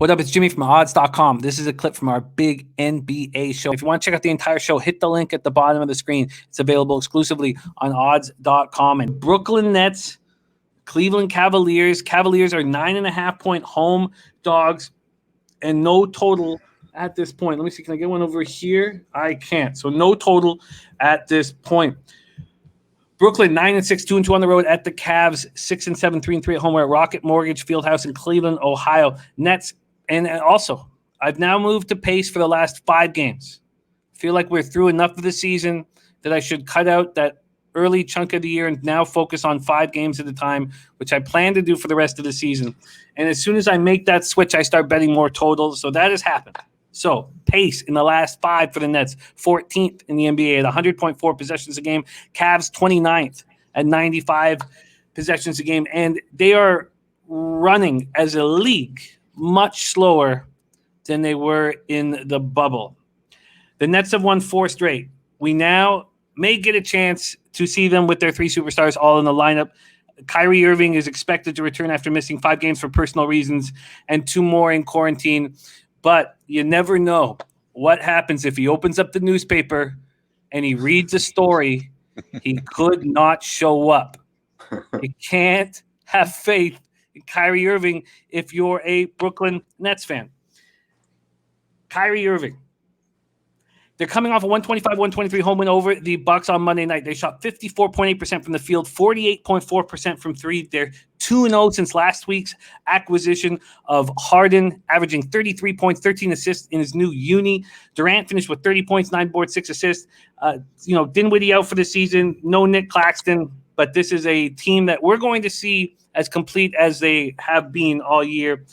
What up? It's Jimmy from Odds.com. This is a clip from our big NBA show. If you want to check out the entire show, hit the link at the bottom of the screen. It's available exclusively on Odds.com. And Brooklyn Nets, Cleveland Cavaliers. Cavaliers are 9.5-point home dogs and no total at this point. Let me see. Can I get one over here? I can't. So no total at this point. Brooklyn 9-6, 2-2 on the road at the Cavs, 6-7, 3-3 at home. We're at Rocket Mortgage Fieldhouse in Cleveland, Ohio. Nets, and also I've now moved to pace for the last 5 games. I feel like we're through enough of the season that I should cut out that early chunk of the year and now focus on 5 games at a time, which I plan to do for the rest of the season. And as soon as I make that switch, I start betting more totals. So that has happened. So pace in the last 5 for the Nets, 14th in the NBA at 100.4 possessions a game. Cavs 29th at 95 possessions a game. And they are running as a league much slower than they were in the bubble. The Nets have won 4 straight. We now may get a chance to see them with their 3 superstars all in the lineup. Kyrie Irving is expected to return after missing 5 games for personal reasons and 2 more in quarantine. But you never know what happens if he opens up the newspaper and he reads a story. He could not show up. You can't have faith in Kyrie Irving if you're a Brooklyn Nets fan. Kyrie Irving. They're coming off a 125-123 home win over the Bucks on Monday night. They shot 54.8% from the field, 48.4% from 3. They're 2-0 since last week's acquisition of Harden, averaging 33 points, 13 assists in his new uni. Durant finished with 30 points, 9 boards, 6 assists. Dinwiddie out for the season. No Nick Claxton, but this is a team that we're going to see as complete as they have been all year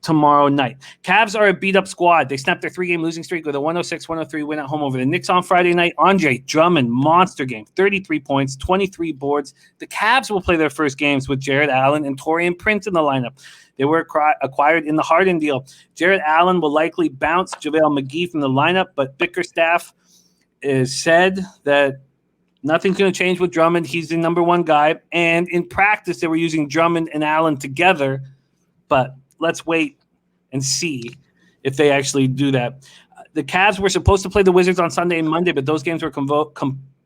tomorrow night. Cavs are a beat-up squad. They snapped their 3-game losing streak with a 106-103 win at home over the Knicks on Friday night. Andre Drummond, monster game, 33 points, 23 boards. The Cavs will play their first games with Jared Allen and Taurean Prince in the lineup. They were acquired in the Harden deal. Jared Allen will likely bounce JaVale McGee from the lineup, but Bickerstaff has said that nothing's going to change with Drummond. He's the number 1 guy. And in practice, they were using Drummond and Allen together, but let's wait and see if they actually do that. The Cavs were supposed to play the Wizards on Sunday and Monday, but those games were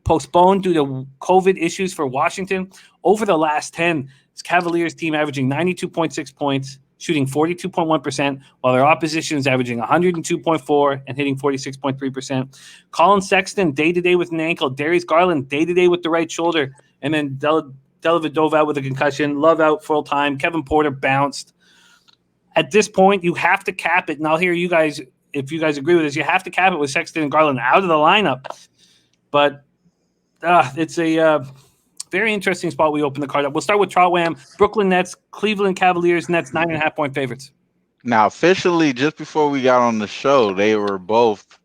postponed due to COVID issues for Washington. Over the last 10, this Cavaliers team averaging 92.6 points, shooting 42.1%, while their opposition is averaging 102.4 and hitting 46.3%. Colin Sexton, day-to-day with an ankle. Darius Garland, day-to-day with the right shoulder. And then Dellavedova out with a concussion. Love out full-time. Kevin Porter bounced. At this point, you have to cap it, and I'll hear you guys, if you guys agree with this, you have to cap it with Sexton and Garland out of the lineup. But it's a very interesting spot we open the card up. We'll start with Trot Wham, Brooklyn Nets, Cleveland Cavaliers, Nets 9.5-point favorites. Now, officially, just before we got on the show, they were both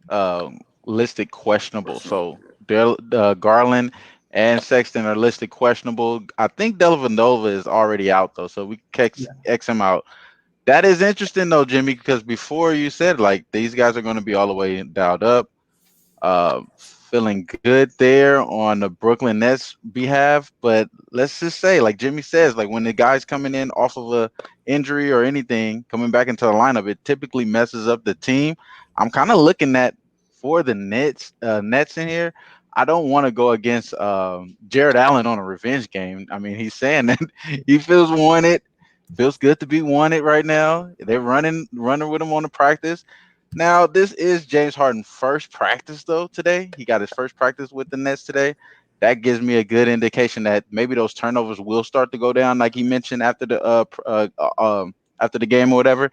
listed questionable. So Garland and Sexton are listed questionable. I think Dellavedova is already out, though, so we can X him out. That is interesting, though, Jimmy, because before you said, like, these guys are going to be all the way dialed up, feeling good there on the Brooklyn Nets behalf. But let's just say, like Jimmy says, like when the guy's coming in off of a injury or anything, coming back into the lineup, it typically messes up the team. I'm kind of looking at for the Nets in here. I don't want to go against Jared Allen on a revenge game. I mean, he's saying that he feels wanted. Feels good to be wanted right now. They're running with him on the practice. Now, this is James Harden's first practice, though, today. He got his first practice with the Nets today. That gives me a good indication that maybe those turnovers will start to go down, like he mentioned after the game or whatever.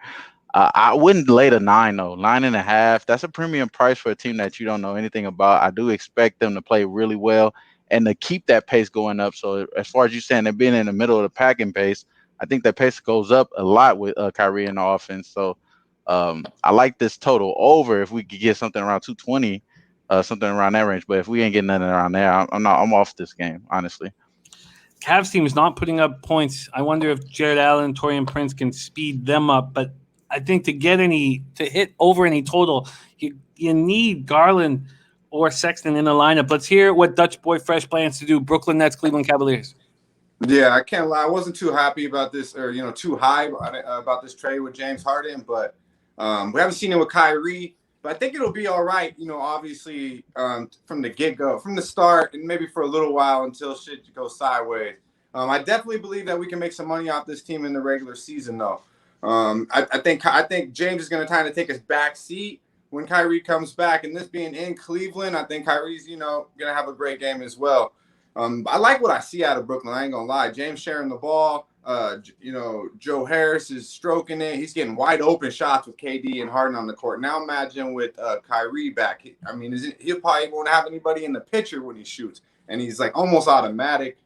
I wouldn't lay the 9, though. 9.5. That's a premium price for a team that you don't know anything about. I do expect them to play really well and to keep that pace going up. So as far as you saying they're being in the middle of the packing pace, I think that pace goes up a lot with Kyrie in the offense. So I like this total over if we could get something around 220, something around that range. But if we ain't getting nothing around there, I'm off this game, honestly. Cavs team is not putting up points. I wonder if Jared Allen and Taurean Prince can speed them up. But I think to hit over any total, you need Garland or Sexton in the lineup. Let's hear what Dutch Boy Fresh plans to do. Brooklyn Nets, Cleveland Cavaliers. Yeah, I can't lie. I wasn't too happy about this, or too high about this trade with James Harden, but we haven't seen it with Kyrie. But I think it'll be all right. Obviously from the get go, from the start, and maybe for a little while until shit goes sideways. I definitely believe that we can make some money off this team in the regular season, though. I think James is going to kind of take his back seat when Kyrie comes back, and this being in Cleveland, I think Kyrie's going to have a great game as well. I like what I see out of Brooklyn. I ain't gonna lie. James sharing the ball. Joe Harris is stroking it. He's getting wide open shots with KD and Harden on the court. Now imagine with Kyrie back. I mean, he'll probably won't have anybody in the picture when he shoots, and he's like almost automatic.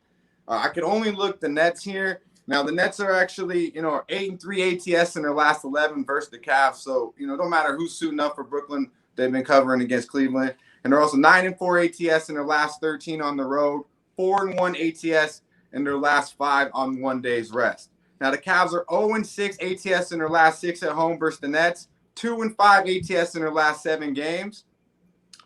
I could only look the Nets here. Now the Nets are actually 8-3 ATS in their last 11 versus the Cavs. So don't matter who's suiting up for Brooklyn. They've been covering against Cleveland, and they're also 9-4 ATS in their last 13 on the road. 4-1 ATS in their last 5 on 1 day's rest. Now the Cavs are 0-6 ATS in their last 6 at home versus the Nets. 2-5 ATS in their last 7 games.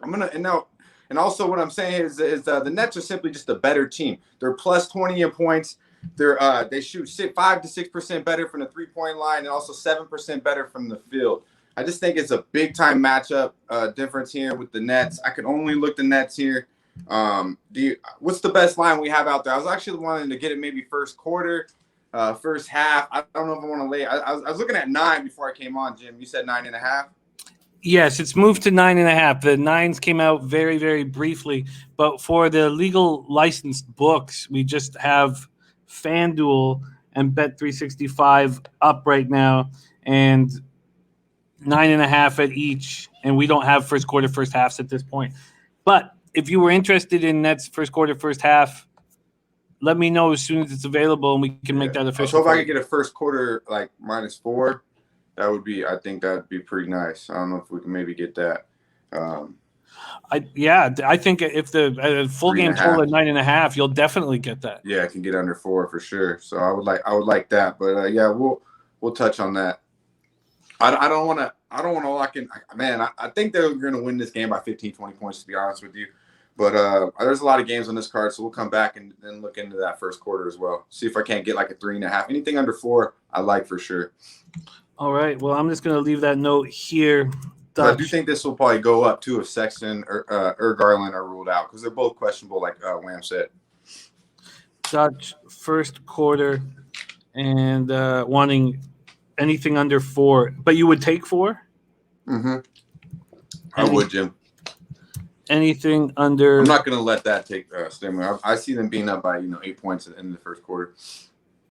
And also what I'm saying is the Nets are simply just a better team. They're plus 20 in points. They shoot 5 to 6% better from the 3-point line and also 7% better from the field. I just think it's a big time matchup difference here with the Nets. I could only look the Nets here. What's the best line we have out there? I was actually wanting to get it maybe first quarter, first half. I don't know if I want to lay. I was looking at 9 before I came on, Jim. You said 9.5. Yes, it's moved to 9.5. The 9s came out very, very briefly, but for the legal licensed books, we just have FanDuel and Bet365 up right now, and 9.5 at each. And we don't have first quarter, first halves at this point, but if you were interested in Nets first quarter, first half, let me know as soon as it's available, and we can make that official. So if I could get a first quarter like -4, I think that'd be pretty nice. I don't know if we can maybe get that. I think if the full game total at 9.5, you'll definitely get that. Yeah, I can get under 4 for sure. So I would like that, but we'll touch on that. I don't want to lock in. Man, I think they're going to win this game by 15, 20 points, to be honest with you. But there's a lot of games on this card, so we'll come back and look into that first quarter as well. See if I can't get like a 3.5. Anything under 4, I like for sure. All right. Well, I'm just going to leave that note here. I do think this will probably go up too if Sexton or Garland are ruled out because they're both questionable, like Wham said. Dutch first quarter and wanting anything under 4, but you would take 4? Mm-hmm. I would, Jim. Anything under? I'm not going to let that take stimulus. I see them being up by 8 points at the end of the first quarter.